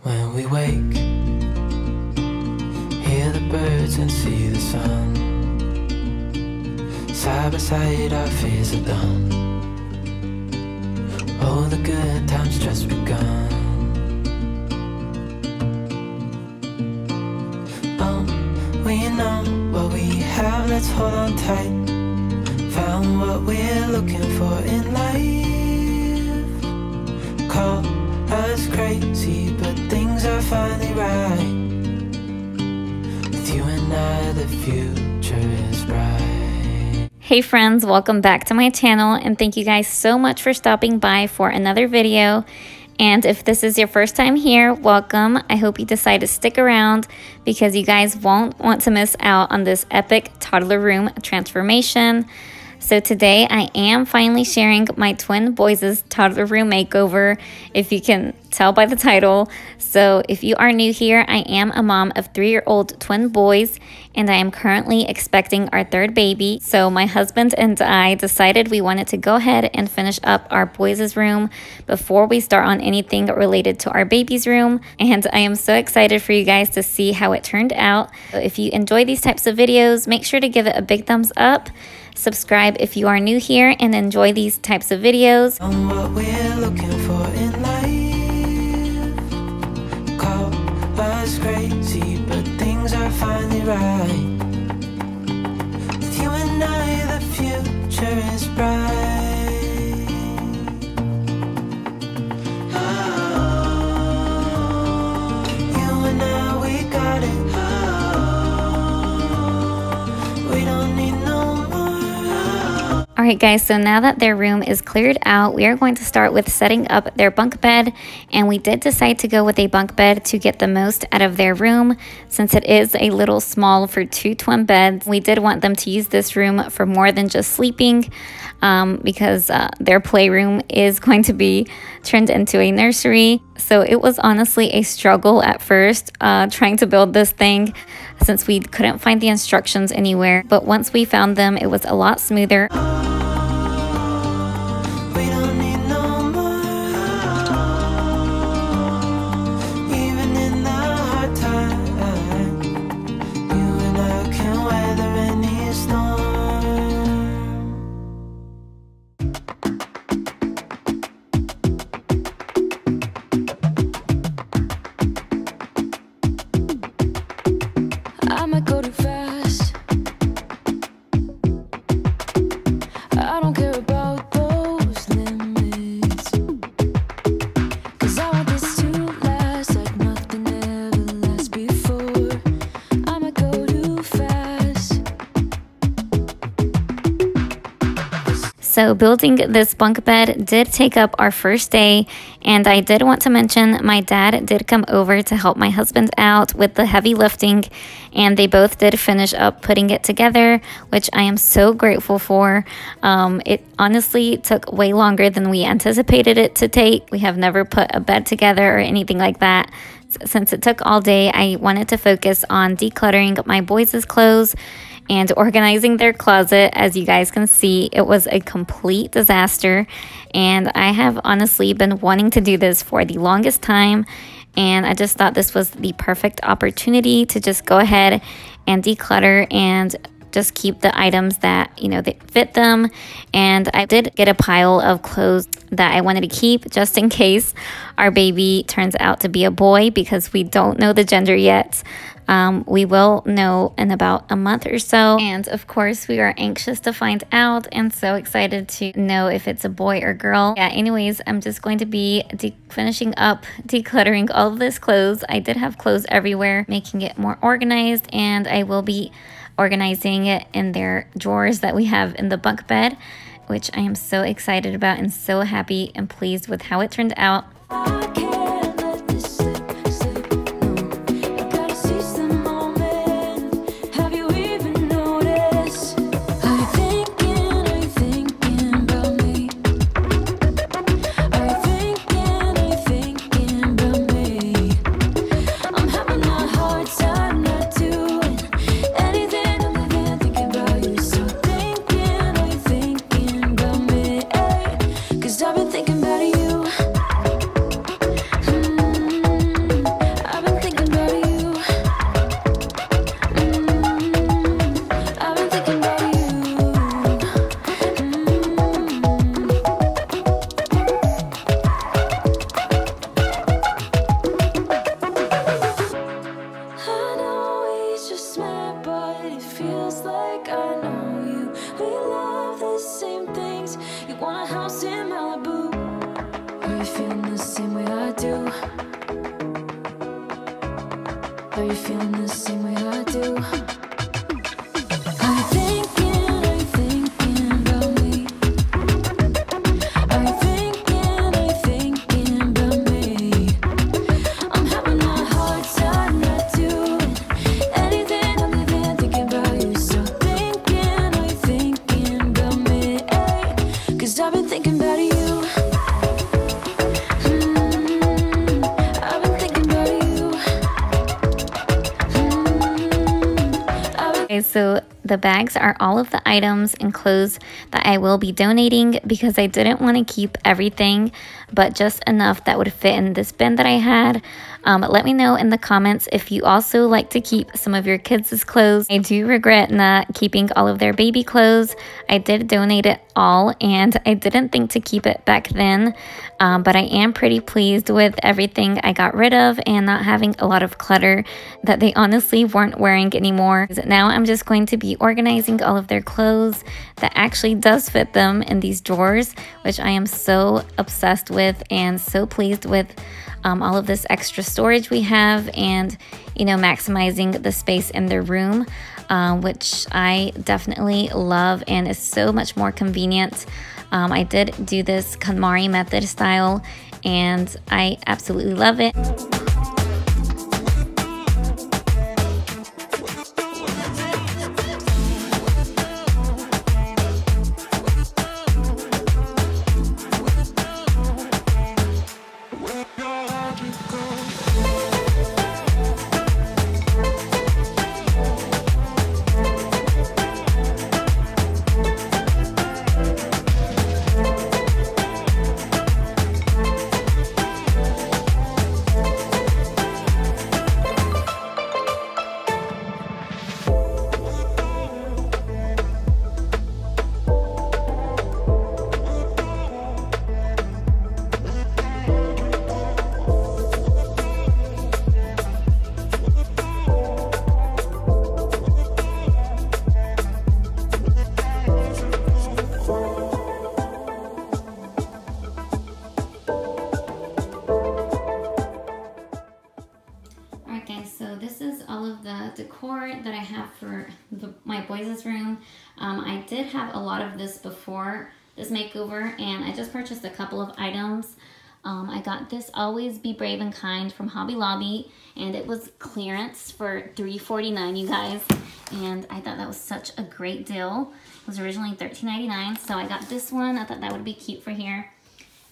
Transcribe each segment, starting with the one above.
When we wake, hear the birds and see the sun. Side by side our fears are done. All the good times just begun. Oh, we know what we have, let's hold on tight. Found what we're looking for in life. Call us crazy, but things are finally right. With you and I, the future is bright. Hey friends, welcome back to my channel, and thank you guys so much for stopping by for another video. And if this is your first time here, welcome. I hope you decide to stick around because you guys won't want to miss out on this epic toddler room transformation. So today I am finally sharing my twin boys' toddler room makeover, if you can tell by the title. So if you are new here, I am a mom of 3-year-old twin boys, and I am currently expecting our third baby. So my husband and I decided we wanted to go ahead and finish up our boys' room before we start on anything related to our baby's room. And I am so excited for you guys to see how it turned out. So if you enjoy these types of videos, make sure to give it a big thumbs up. Subscribe if you are new here and enjoy these types of videos. On what we're looking for in life. Call us crazy, but things are finally right. With you and I, the future is bright. Oh, you and I, we got it. Oh, we don't need no more. Alright guys, so now that their room is cleared out, we are going to start with setting up their bunk bed. And we did decide to go with a bunk bed to get the most out of their room, since it is a little small for 2 twin beds. We did want them to use this room for more than just sleeping, because their playroom is going to be turned into a nursery. So it was honestly a struggle at first trying to build this thing, since we couldn't find the instructions anywhere. But once we found them, it was a lot smoother. So building this bunk bed did take up our first day, and I did want to mention my dad did come over to help my husband out with the heavy lifting, and they both did finish up putting it together, which I am so grateful for. It honestly took way longer than we anticipated it to take. We have never put a bed together or anything like that. Since it took all day, I wanted to focus on decluttering my boys' clothes and organizing their closet. As you guys can see, it was a complete disaster, and I have honestly been wanting to do this for the longest time, and I just thought this was the perfect opportunity to just go ahead and declutter and just keep the items that, you know, that fit them. And I did get a pile of clothes that I wanted to keep just in case our baby turns out to be a boy, because we don't know the gender yet. We will know in about a month or so, and of course we are anxious to find out and so excited to know if it's a boy or girl. Yeah, anyways, I'm just going to be finishing up decluttering all of this clothes. I did have clothes everywhere, making it more organized, and I will be organizing it in their drawers that we have in the bunk bed, which I am so excited about and so happy and pleased with how it turned out. I've been thinking about you. Are you feeling the same way I do? Okay, so the bags are all of the items and clothes that I will be donating because I didn't want to keep everything, but just enough that would fit in this bin that I had. Let me know in the comments if you also like to keep some of your kids' clothes. I do regret not keeping all of their baby clothes. I did donate it all and I didn't think to keep it back then, but I am pretty pleased with everything I got rid of and not having a lot of clutter that they honestly weren't wearing anymore. Now I'm just going to be organizing all of their clothes that actually does fit them in these drawers, which I am so obsessed with and so pleased with. All of this extra storage we have and, you know, maximizing the space in their room, which I definitely love and is so much more convenient. I did do this KonMari method style and I absolutely love it. Decor that I have for my boys' room. I did have a lot of this before this makeover and I just purchased a couple of items. I got this Always Be Brave and Kind from Hobby Lobby and it was clearance for $3.49, you guys, and I thought that was such a great deal. It was originally $13.99, so I got this one. I thought that would be cute for here.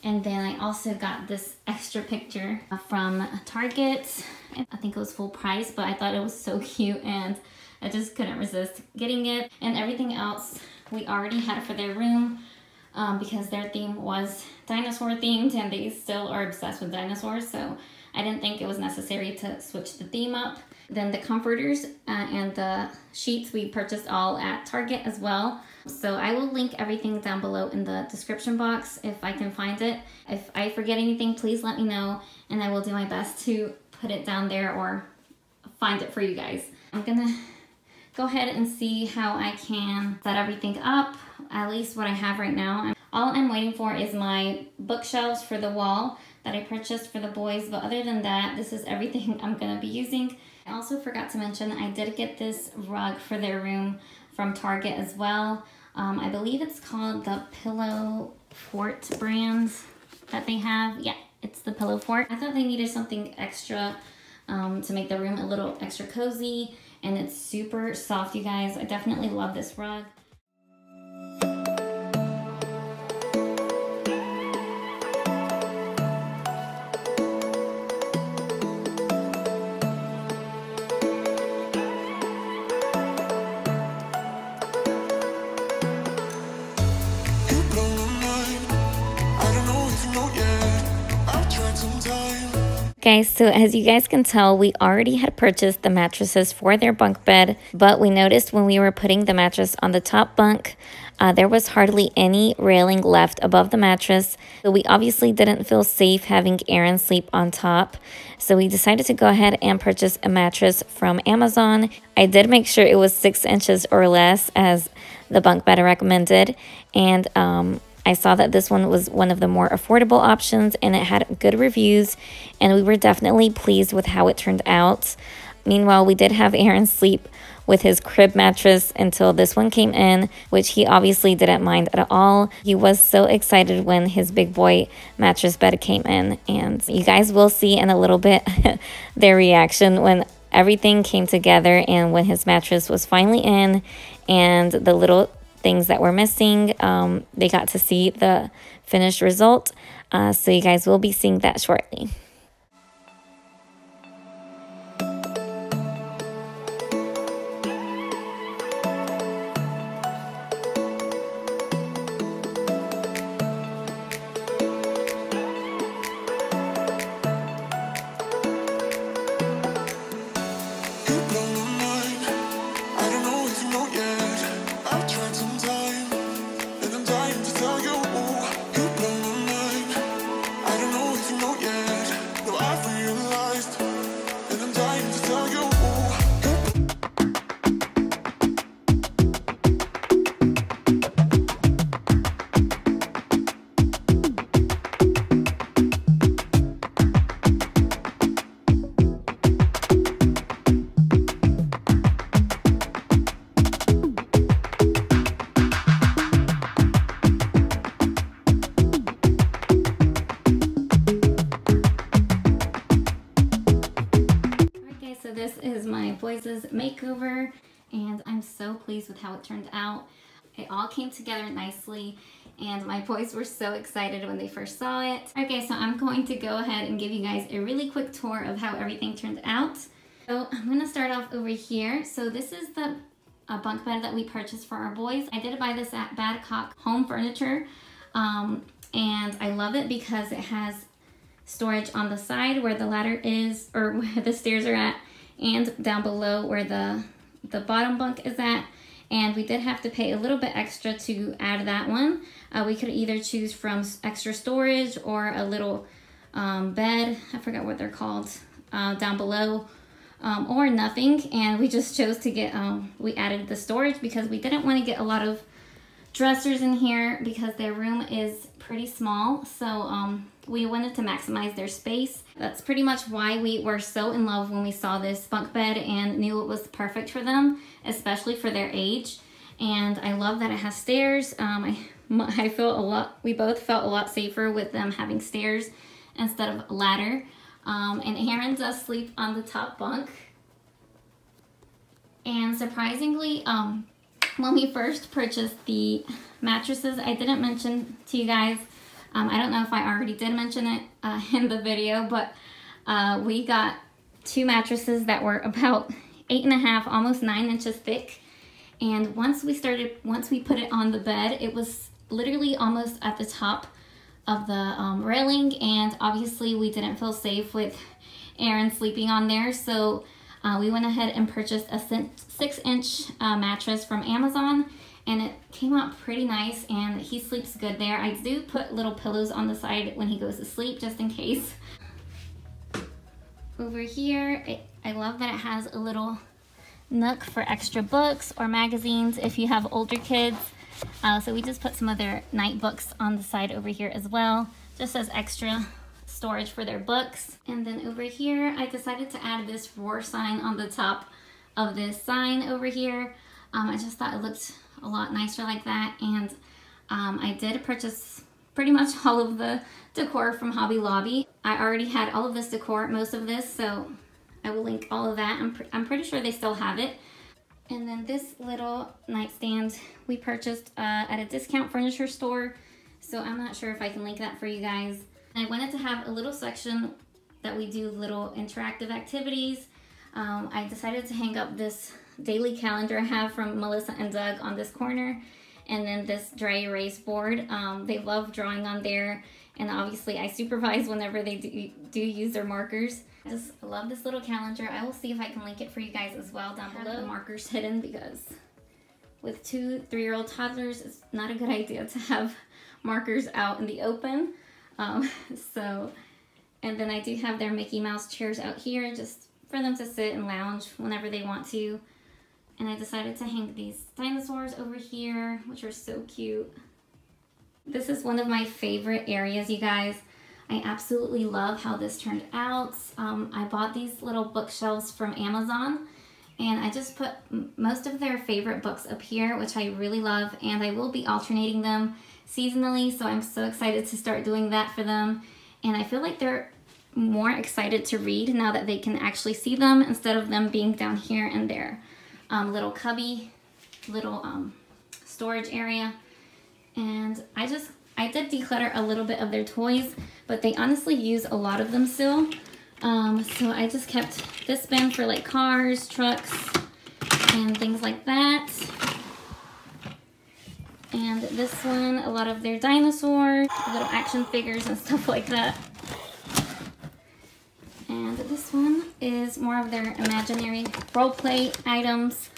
And then I also got this extra picture from Target. I think it was full price, but I thought it was so cute and I just couldn't resist getting it. And everything else we already had for their room because their theme was dinosaur themed and they still are obsessed with dinosaurs. So I didn't think it was necessary to switch the theme up. Then the comforters and the sheets we purchased all at Target as well. So I will link everything down below in the description box if I can find it. If I forget anything, please let me know and I will do my best to put it down there or find it for you guys. I'm gonna go ahead and see how I can set everything up, at least what I have right now. All I'm waiting for is my bookshelves for the wall that I purchased for the boys, but other than that, this is everything I'm gonna be using. I also forgot to mention I did get this rug for their room from Target as well. I believe it's called the Pillow Fort brand that they have. Yeah, it's the Pillow Fort. I thought they needed something extra to make the room a little extra cozy, and it's super soft, you guys. I definitely love this rug. Guys, so as you guys can tell, we already had purchased the mattresses for their bunk bed, but we noticed when we were putting the mattress on the top bunk, there was hardly any railing left above the mattress. So we obviously didn't feel safe having Aaron sleep on top. So we decided to go ahead and purchase a mattress from Amazon. I did make sure it was 6 inches or less as the bunk bed recommended. And I saw that this one was one of the more affordable options and it had good reviews and we were definitely pleased with how it turned out. Meanwhile, we did have Aaron sleep with his crib mattress until this one came in, which he obviously didn't mind at all. He was so excited when his big boy mattress bed came in, and you guys will see in a little bit their reaction when everything came together and when his mattress was finally in and the little things that were missing, they got to see the finished result. So you guys will be seeing that shortly. This is my boys' makeover, and I'm so pleased with how it turned out. It all came together nicely, and my boys were so excited when they first saw it. Okay, so I'm going to go ahead and give you guys a really quick tour of how everything turned out. So I'm going to start off over here. So this is the bunk bed that we purchased for our boys. I did buy this at Badcock Home Furniture, and I love it because it has storage on the side where the ladder is, or where the stairs are at, and down below where the bottom bunk is at. And we did have to pay a little bit extra to add that one. We could either choose from extra storage or a little bed, I forgot what they're called, down below, or nothing. And we just chose to get, we added the storage because we didn't want to get a lot of dressers in here because their room is pretty small. So we wanted to maximize their space. That's pretty much why we were so in love when we saw this bunk bed and knew it was perfect for them, especially for their age. And I love that it has stairs. I feel we both felt a lot safer with them having stairs instead of a ladder. And Aaron does sleep on the top bunk. And surprisingly, when we first purchased the mattresses, I didn't mention to you guys, I don't know if I already did mention it in the video, but we got 2 mattresses that were about 8.5, almost 9 inches thick. And once we put it on the bed, it was literally almost at the top of the railing, and obviously we didn't feel safe with Aaron sleeping on there, so we went ahead and purchased a 6-inch mattress from Amazon, and it came out pretty nice, and he sleeps good there. I do put little pillows on the side when he goes to sleep, just in case. Over here, I love that it has a little nook for extra books or magazines if you have older kids. So we just put some of their night books on the side over here as well, just as extra storage for their books. And then over here, I decided to add this roar sign on the top of this sign over here. I just thought it looked a lot nicer like that. And I did purchase pretty much all of the decor from Hobby Lobby. I already had all of this decor, most of this, so I will link all of that. I'm pretty sure they still have it. And then this little nightstand we purchased at a discount furniture store, so I'm not sure if I can link that for you guys. I wanted to have a little section that we do little interactive activities. I decided to hang up this daily calendar I have from Melissa and Doug on this corner, and then this dry erase board. They love drawing on there, and obviously I supervise whenever they do use their markers. I just love this little calendar. I will see if I can link it for you guys as well down below. The markers hidden because with 2-3-year-old toddlers, it's not a good idea to have markers out in the open. And then I do have their Mickey Mouse chairs out here just for them to sit and lounge whenever they want to. And I decided to hang these dinosaurs over here, which are so cute. This is one of my favorite areas, you guys. I absolutely love how this turned out. I bought these little bookshelves from Amazon, and I just put most of their favorite books up here, which I really love, and I will be alternating them seasonally, so I'm so excited to start doing that for them. And I feel like they're more excited to read now that they can actually see them instead of them being down here in their little cubby, little storage area. And I did declutter a little bit of their toys, but they honestly use a lot of them still. So I just kept this bin for like cars, trucks, and things like that. And this one, a lot of their dinosaurs, little action figures and stuff like that. And this one is more of their imaginary role play items.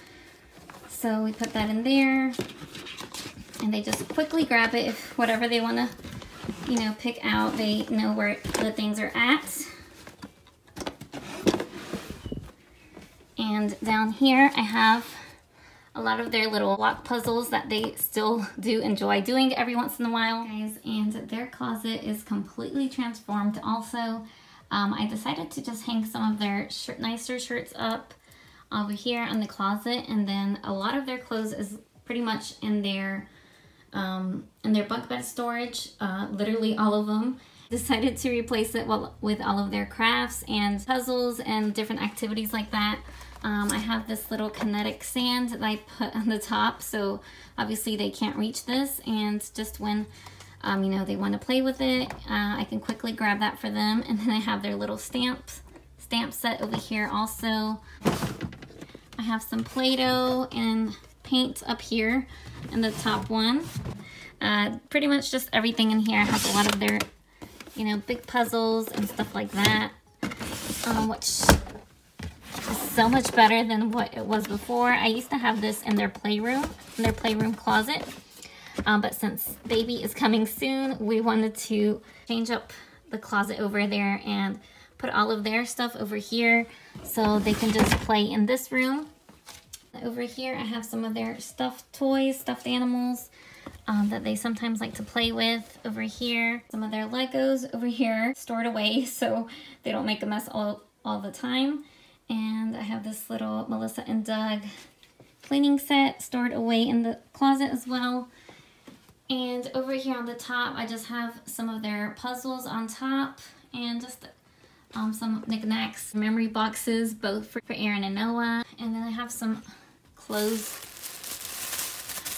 So we put that in there, and they just quickly grab it if whatever they want to, you know, pick out, they know where the things are at. And down here I have a lot of their little block puzzles that they still do enjoy doing every once in a while, guys. And their closet is completely transformed also. I decided to just hang some of their nicer shirts up over here in the closet, and then a lot of their clothes is pretty much in their bunk bed storage, literally all of them. Decided to replace it with all of their crafts and puzzles and different activities like that. I have this little kinetic sand that I put on the top, so obviously they can't reach this, and just when you know, they want to play with it, I can quickly grab that for them. And then I have their little stamp set over here also. I have some Play-Doh and paint up here in the top one. Pretty much just everything in here. I have a lot of their, you know, big puzzles and stuff like that, which is so much better than what it was before. I used to have this in their playroom closet. But since baby is coming soon, we wanted to change up the closet over there and put all of their stuff over here so they can just play in this room. Over here I have some of their stuffed toys, stuffed animals that they sometimes like to play with. Over here, some of their Legos over here stored away so they don't make a mess all the time. And I have this little Melissa and Doug cleaning set stored away in the closet as well. And over here on the top, I just have some of their puzzles on top, and just some knickknacks, memory boxes, both for Aaron and Noah. And then I have some clothes,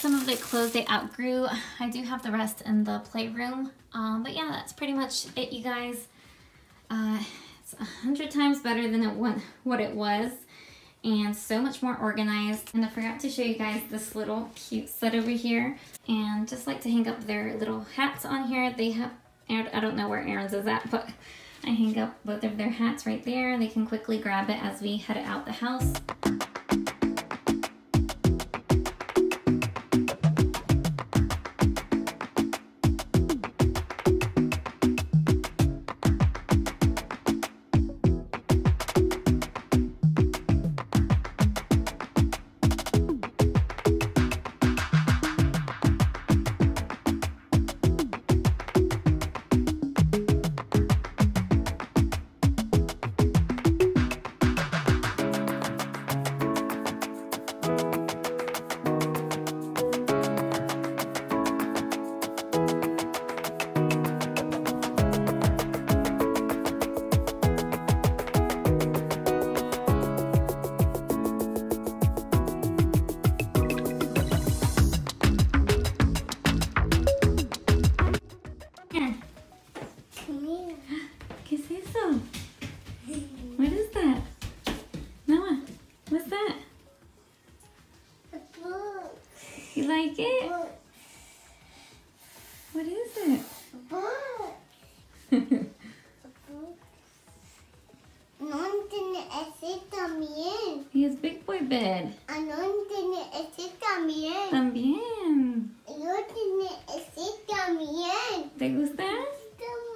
some of the clothes they outgrew. I do have the rest in the playroom. But yeah, that's pretty much it, you guys. It's 100 times better than what it was, and so much more organized. And I forgot to show you guys this little cute set over here, and just like to hang up their little hats on here. They have, I don't know where Aaron's is at, but I hang up both of their hats right there. They can quickly grab it as we head out the house. like it? What is it? No tiene ese también. He has big boy bed. No tiene ese también. También. Yo tiene ese también. ¿Te gusta?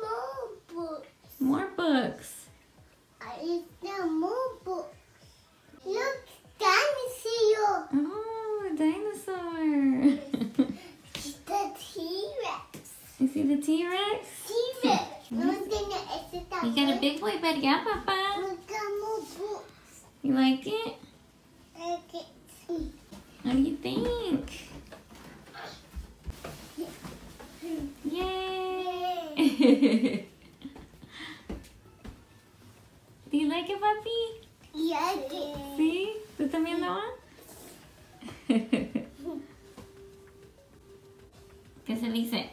More books. More books. Ahí está more books. Look, dinosaur. Oh, a dinosaur. It's the T-Rex. You see the T-Rex? T-Rex. No You got a big boy bed, yeah, Papa? Look at more books. You like it? Okay. What do you think? Yay! Do you like it, papi? Yeah. ¿Sí? ¿Tú también lo amas? ¿Qué se dice?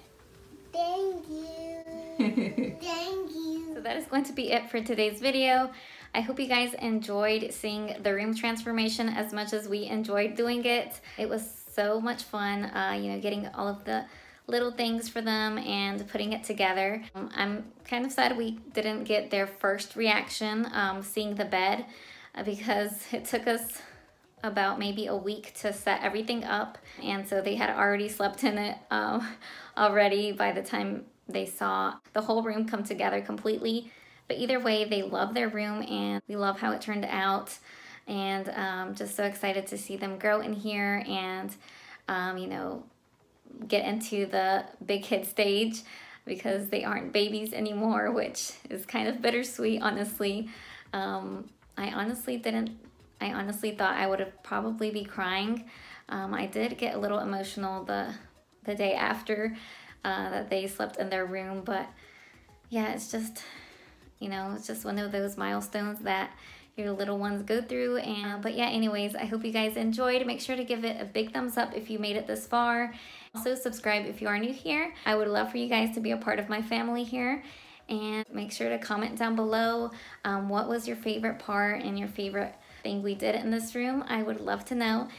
Thank you. Thank you. So that is going to be it for today's video. I hope you guys enjoyed seeing the room transformation as much as we enjoyed doing it. It was so much fun, you know, getting all of the little things for them and putting it together. I'm kind of sad we didn't get their first reaction seeing the bed because it took us about maybe a week to set everything up, and so they had already slept in it already by the time they saw the whole room come together completely. But either way, they love their room and we love how it turned out, and just so excited to see them grow in here and you know, get into the big kid stage because they aren't babies anymore, which is kind of bittersweet, honestly. I honestly thought I would have probably be crying. I did get a little emotional the day after that they slept in their room, but yeah, it's just, you know, it's just one of those milestones that your little ones go through. And but yeah, anyways, I hope you guys enjoyed. Make sure to give it a big thumbs up if you made it this far. Also subscribe if you are new here. I would love for you guys to be a part of my family here. And make sure to comment down below what was your favorite part and your favorite thing we did in this room. I would love to know.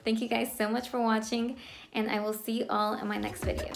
Thank you guys so much for watching, and I will see you all in my next video.